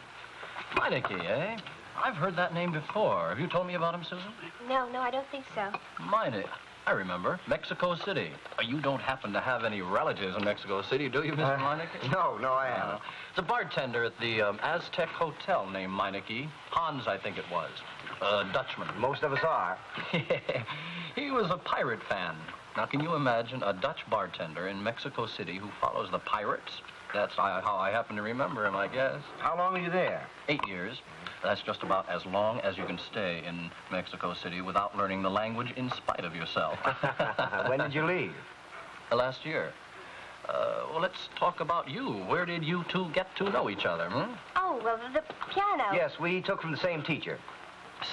O: Meineke, eh? I've heard that name before. Have you told me about him, Susan?
B: No, I don't think so.
O: Meineke. I remember. Mexico City. You don't happen to have any relatives in Mexico City, do you, Mr. Meineke?
F: No, I haven't.
O: It's a bartender at the Aztec Hotel named Meineke. Hans, I think it was. Dutchman.
F: Most of us are.
O: He was a pirate fan. Now, can you imagine a Dutch bartender in Mexico City who follows the pirates? That's how I happen to remember him, I guess.
F: How long were you there?
O: 8 years. That's just about as long as you can stay in Mexico City without learning the language in spite of yourself.
F: When did you leave?
O: Last year. Well, let's talk about you. Where did you two get to know each other, hmm?
B: Oh, well, the piano.
F: Yes, we took from the same teacher.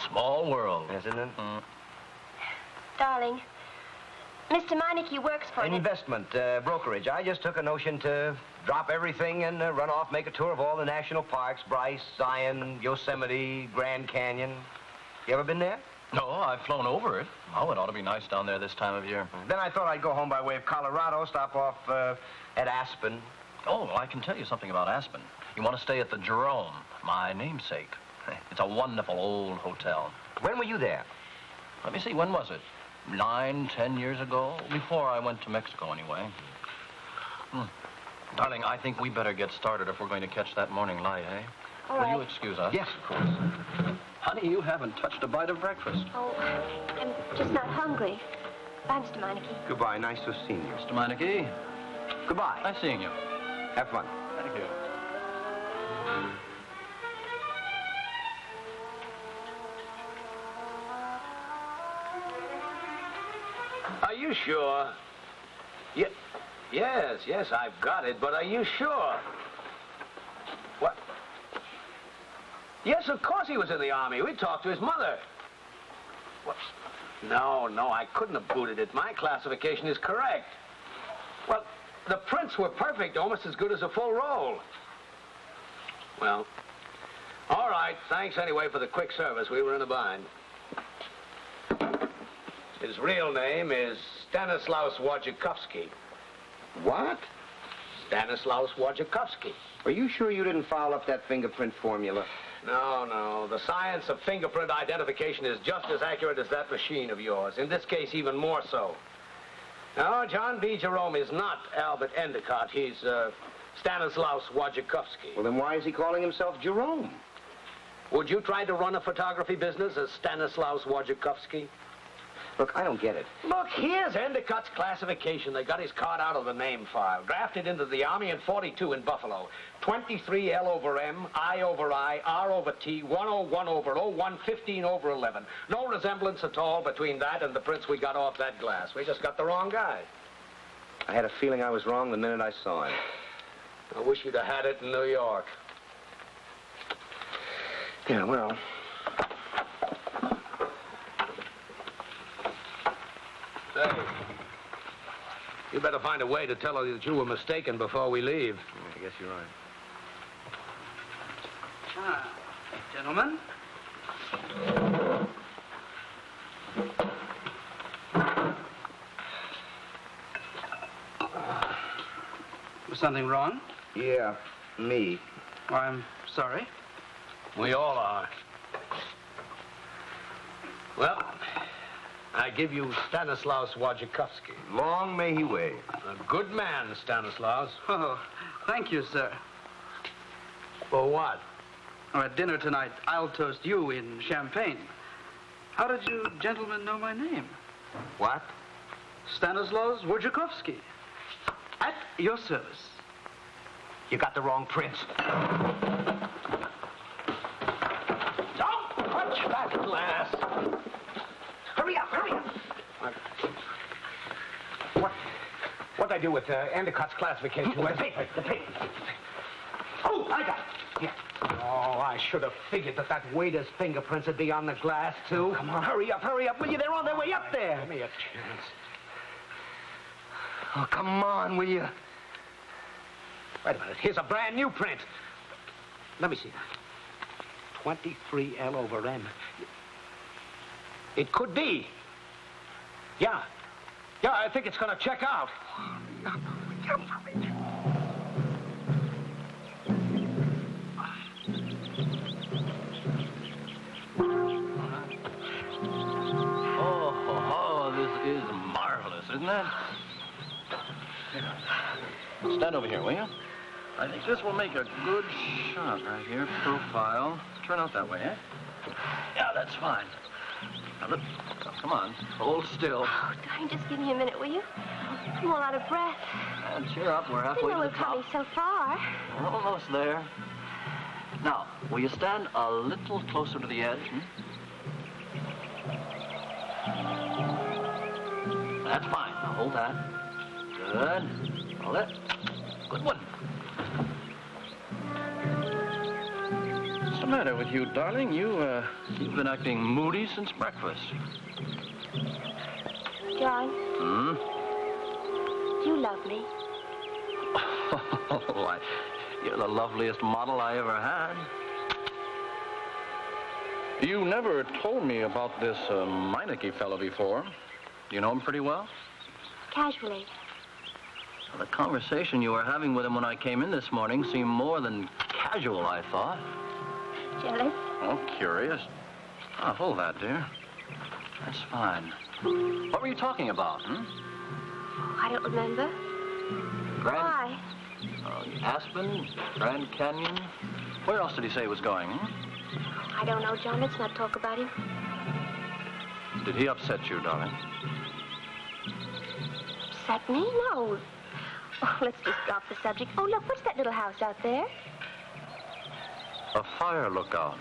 O: Small world.
F: Isn't it?
B: Darling, Mr. Meineke works for
F: An investment, brokerage. I just took a notion to drop everything and run off, make a tour of all the national parks, Bryce, Zion, Yosemite, Grand Canyon. You ever been there?
O: No, I've flown over it. Oh, it ought to be nice down there this time of year.
F: Then I thought I'd go home by way of Colorado, stop off at Aspen.
O: Oh, well, I can tell you something about Aspen. You want to stay at the Jerome, my namesake. It's a wonderful old hotel.
F: When were you there?
O: Let me see, when was it? 9, 10 years ago? Before I went to Mexico, anyway. Darling, I think we better get started if we're going to catch that morning light, eh?
B: All
O: Will
B: right.
O: you excuse us?
F: Yes, of course.
O: Honey, you haven't touched a bite of breakfast.
B: Oh, I'm just not hungry. Bye, Mr. Meineke.
F: Goodbye. Nice to have seen you.
O: Mr. Meineke,
F: Goodbye.
O: nice seeing you.
F: Have fun.
O: Thank you.
M: Are you sure? Yes, I've got it, but are you sure? What? Yes, of course he was in the Army. We talked to his mother. What? No, I couldn't have booted it. My classification is correct. Well, the prints were perfect, almost as good as a full roll. Well, all right. Thanks anyway for the quick service. We were in a bind. His real name is Stanislaus Wojciechowski.
F: What?
M: Stanislaus Wojciechowski.
F: Are you sure you didn't foul up that fingerprint formula?
M: No. The science of fingerprint identification is just as accurate as that machine of yours. In this case, even more so. No, John B. Jerome is not Albert Endicott. He's Stanislaus Wojciechowski.
F: Well, then why is he calling himself Jerome?
M: Would you try to run a photography business as Stanislaus Wojciechowski?
F: Look, I don't get it.
M: Look, here's Endicott's classification. They got his card out of the name file. Drafted into the Army in 42 in Buffalo. 23 L over M, I over I, R over T, 101 over O, 115 over 11. No resemblance at all between that and the prints we got off that glass. We just got the wrong guy.
F: I had a feeling I was wrong the minute I saw him.
M: I wish you'd have had it in New York.
F: Yeah, well...
M: Say, you better find a way to tell her that you were mistaken before we leave.
F: I guess you're right.
N: Gentlemen. Was something wrong?
F: Yeah, me.
N: Oh, I'm sorry.
M: We all are. Well, I give you Stanislaus Wojciechowski.
F: Long may he wave.
M: A good man, Stanislaus.
N: Oh, thank you, sir.
M: For what?
N: Oh, at dinner tonight, I'll toast you in champagne. How did you gentlemen know my name?
F: What?
N: Stanislaus Wojciechowski. At your service.
M: You got the wrong prints. Don't punch that glass. Hurry up. What'd I do with Endicott's classification? The paper. Oh, I got it. Here. Oh, I should have figured that waiter's fingerprints would be on the glass, too. Come on, hurry up, will you? They're on their way up there. Give me a chance.
F: Oh, come on, will you?
M: Wait a minute. Here's a brand new print. Let me see that. 23 L over M. It could be. Yeah, I think it's going to check out.
O: Oh, this is marvelous, isn't it? Stand over here, will you? I think this will make a good shot right here. Profile. Turn out that way, eh? Yeah, that's fine. Now, look. Come on. Hold still.
B: Oh, darling, just give me a minute, will you? I'm all out of breath.
O: And cheer up. We're halfway to the
B: we're coming so far.
O: We're almost there. Now, will you stand a little closer to the edge? That's fine. Now, hold that. Good. Hold it. Good one. What's the matter with you, darling? You've been acting moody since breakfast.
B: John. Do you love me?
O: Oh, you're the loveliest model I ever had. You never told me about this Meineke fellow before. Do you know him pretty well?
B: Casually.
O: The conversation you were having with him when I came in this morning seemed more than casual, I thought.
B: Jealous?
O: Oh, curious. Oh, hold that, dear. That's fine. What were you talking about,
B: Oh, I don't remember. Why?
O: Aspen, Grand Canyon. Where else did he say he was going,
B: I don't know, John. Let's not talk about him.
O: Did he upset you, darling?
B: Upset me? No. Oh, let's just drop the subject. Oh, look, what's that little house out there?
O: A fire lookout.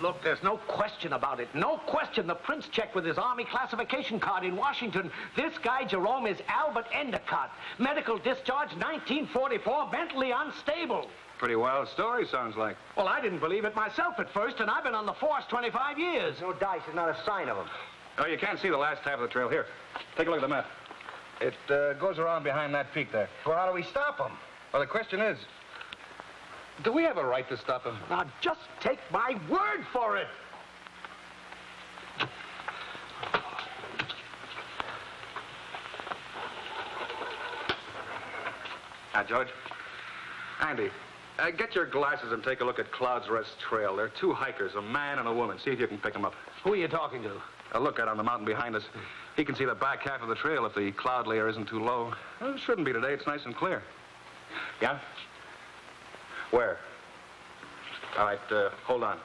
M: Look, there's no question about it. No question. The prince checked with his Army classification card in Washington. This guy, Jerome, is Albert Endicott. Medical discharge, 1944, mentally unstable.
I: Pretty wild story, sounds like.
M: Well, I didn't believe it myself at first, and I've been on the force 25 years.
F: No dice is not a sign of him.
I: Oh, you can't see the last half of the trail. Here, take a look at the map. It goes around behind that peak there.
F: Well, how do we stop him?
I: Well, the question is, do we have a right to stop him?
M: Now, just take my word for it.
I: Now, George. Andy, get your glasses and take a look at Cloud's Rest Trail. There are two hikers, a man and a woman. See if you can pick them up.
M: Who are you talking to?
I: Look out on the mountain behind us. He can see the back half of the trail if the cloud layer isn't too low. Well, it shouldn't be today. It's nice and clear. Yeah? Where? All right, hold on.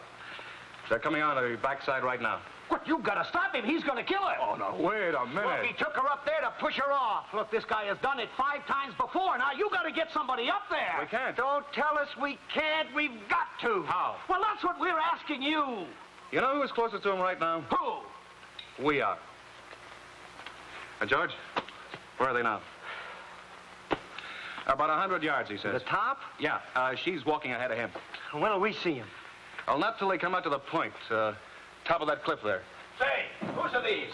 I: They're coming on the backside right now.
M: What, you've got to stop him. He's going to kill her.
I: Oh, no, wait a minute.
M: Look, he took her up there to push her off. Look, this guy has done it 5 times before. Now, you got to get somebody up there.
I: We can't.
F: Don't tell us we can't. We've got to.
I: How?
M: Well, that's what we're asking you.
I: You know who's closest to him right now?
M: Who?
I: We are. George, where are they now? About 100 yards, he says.
F: The top?
I: Yeah, she's walking ahead of him.
F: When will we see him?
I: Well, not till they come out to the point, top of that cliff there.
M: Say, whose are these?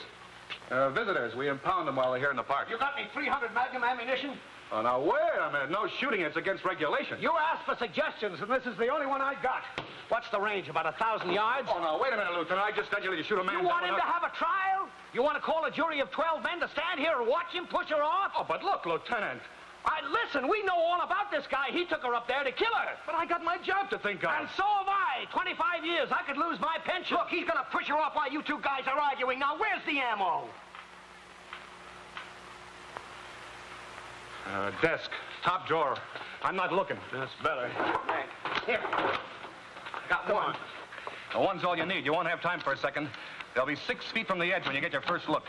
I: Visitors. We impound them while they're here in the park.
M: You got any 300 Magnum ammunition?
I: Oh, now, wait a minute. No shooting. It's against regulation.
M: You asked for suggestions, and this is the only one I got. What's the range, about 1,000 yards?
I: Oh, no, wait a minute, Lieutenant. I just got you to shoot a man.
M: You want him to have a trial? You want to call a jury of 12 men to stand here and watch him push her off?
I: Oh, but look, Lieutenant.
M: Listen, we know all about this guy. He took her up there to kill her.
I: But I got my job to think of.
M: And so have I. 25 years. I could lose my pension.
F: Look, he's going to push her off while you two guys are arguing. Now, where's the ammo?
I: Desk. Top drawer. I'm not looking.
M: That's better.
F: Here.
M: Got one.
I: The one's all you need. You won't have time for a second. They'll be 6 feet from the edge when you get your first look.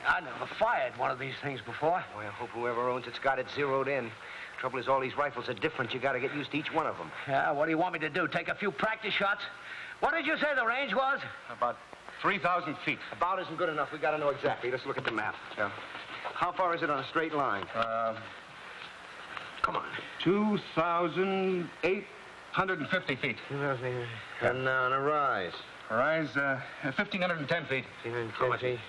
M: I never fired one of these things before.
F: Well, I hope whoever owns it's got it zeroed in. Trouble is, all these rifles are different. You got to get used to each one of them.
M: Yeah, what do you want me to do? Take a few practice shots? What did you say the range was?
I: About 3,000 feet.
F: About isn't good enough. We got to know exactly. Let's look at the map.
I: Yeah.
F: How far is it on a straight line?
M: Come on.
I: 2,850 feet.
F: And on a rise.
I: Rise, 1,510 feet.
F: 1,510 feet.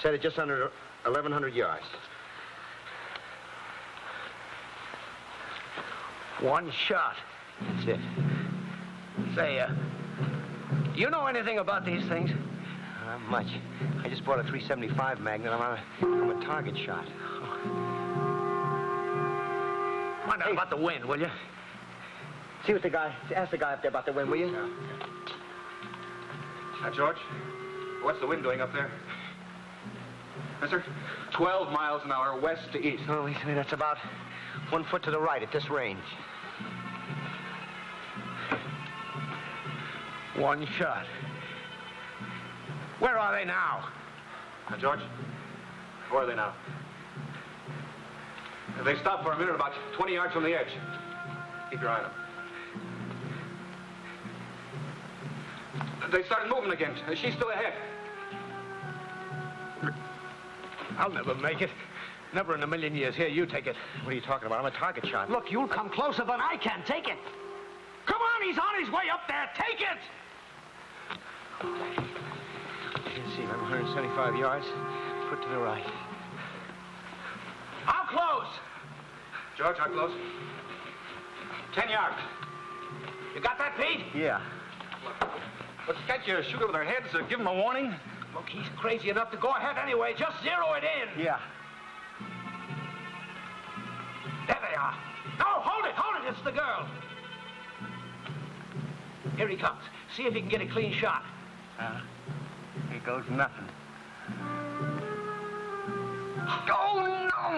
F: Set it just under 1,100 yards.
M: One shot.
F: That's it.
M: Say, do you know anything about these things?
F: Not much. I just bought a .375 Magnum. I'm a target shot.
M: Find out about the wind, will you?
F: See what ask the guy up there about the wind, will you?
I: Yeah. Now, George, what's the wind doing up there? Mister? 12 miles an hour, west to east.
F: Oh, that's about 1 foot to the right at this range.
M: One shot. Where are they now?
I: Now, George, where are they now? They stopped for a minute about 20 yards from the edge. Keep your eye on them. They started moving again. She's still ahead.
M: I'll never make it. Never in a million years. Here, you take it.
F: What are you talking about? I'm a target shot.
M: Look, you'll come closer than I can. Take it. Come on, he's on his way up there. Take it!
F: Let's see, I'm 175 yards. Foot to the right.
M: How close?
I: George, how close? 10 yards.
M: You got that, Pete?
F: Yeah.
I: But can't you shoot over their heads? Give them a warning?
M: Look, he's crazy enough to go ahead anyway. Just zero it in.
F: Yeah.
M: There they are. No, hold it. It's the girl. Here he comes. See if he can get a clean shot.
F: Here goes nothing.
M: Oh, no!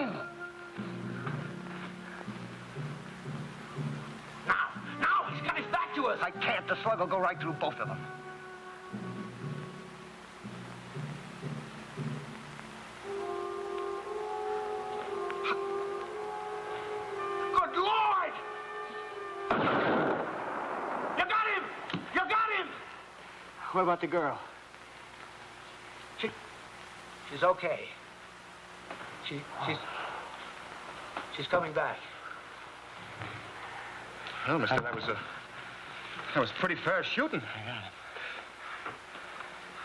M: Now, he's got his back to us.
F: I can't. The slug will go right through both of them.
M: Good Lord! You got
F: What about the girl?
E: She's okay. She's coming back.
H: Well, mister, that was pretty fair shooting.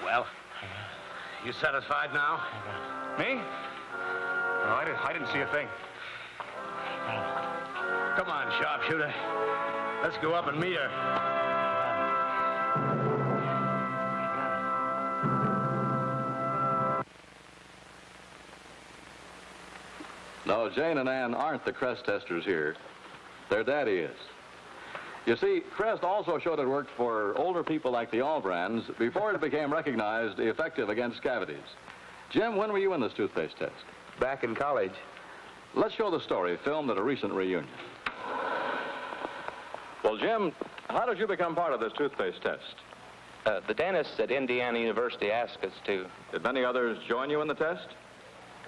M: Well, you satisfied now?
H: Me? No, I didn't see a thing.
M: Come on, sharpshooter. Let's go up and meet her.
P: No, Jane and Ann aren't the Crest testers here. Their daddy is. You see, Crest also showed it worked for older people like the Allbrands before it became recognized effective against cavities. Jim, when were you in this toothpaste test?
F: Back in college.
P: Let's show the story filmed at a recent reunion. Well, Jim, how did you become part of this toothpaste test?
Q: The dentists at Indiana University asked us to.
P: Did many others join you in the test?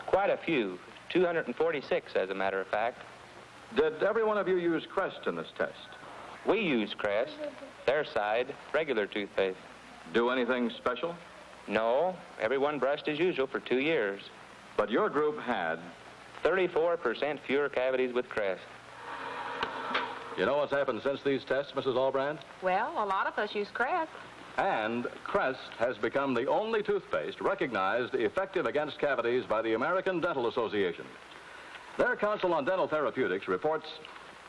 Q: Quite a few. 246, as a matter of fact.
P: Did every one of you use Crest in this test?
Q: We use Crest. Their side, regular toothpaste.
P: Do anything special?
Q: No. Everyone brushed as usual for 2 years.
P: But your group had?
Q: 34% fewer cavities with Crest.
P: You know what's happened since these tests, Mrs. Allbrand?
R: Well, a lot of us use Crest.
P: And Crest has become the only toothpaste recognized effective against cavities by the American Dental Association. Their Council on Dental Therapeutics reports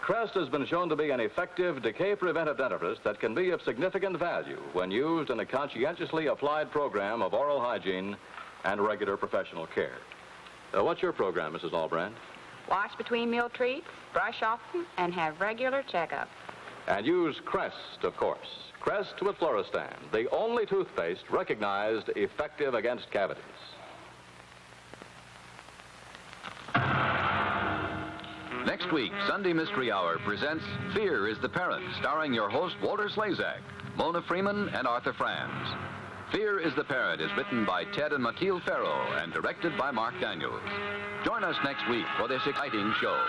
P: Crest has been shown to be an effective decay-preventive dentifrice that can be of significant value when used in a conscientiously applied program of oral hygiene and regular professional care. What's your program, Mrs. Allbrand?
R: Wash between meal treats, brush often, and have regular checkups.
P: And use Crest, of course. Crest with Fluorestan, the only toothpaste recognized effective against cavities.
A: Next week, Sunday Mystery Hour presents Fear is the Parrot, starring your host, Walter Slazak, Mona Freeman, and Arthur Franz. Fear is the Parrot is written by Ted and Mathilde Farrow and directed by Mark Daniels. Join us next week for this exciting show.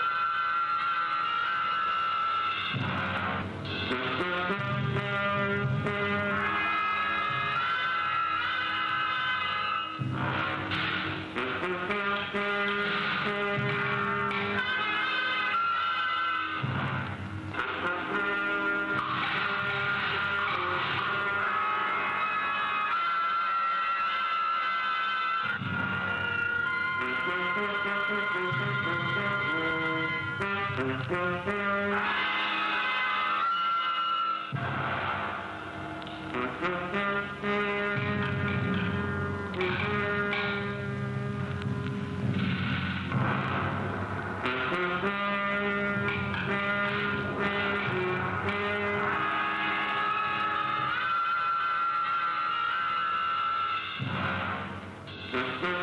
A: Mm-hmm.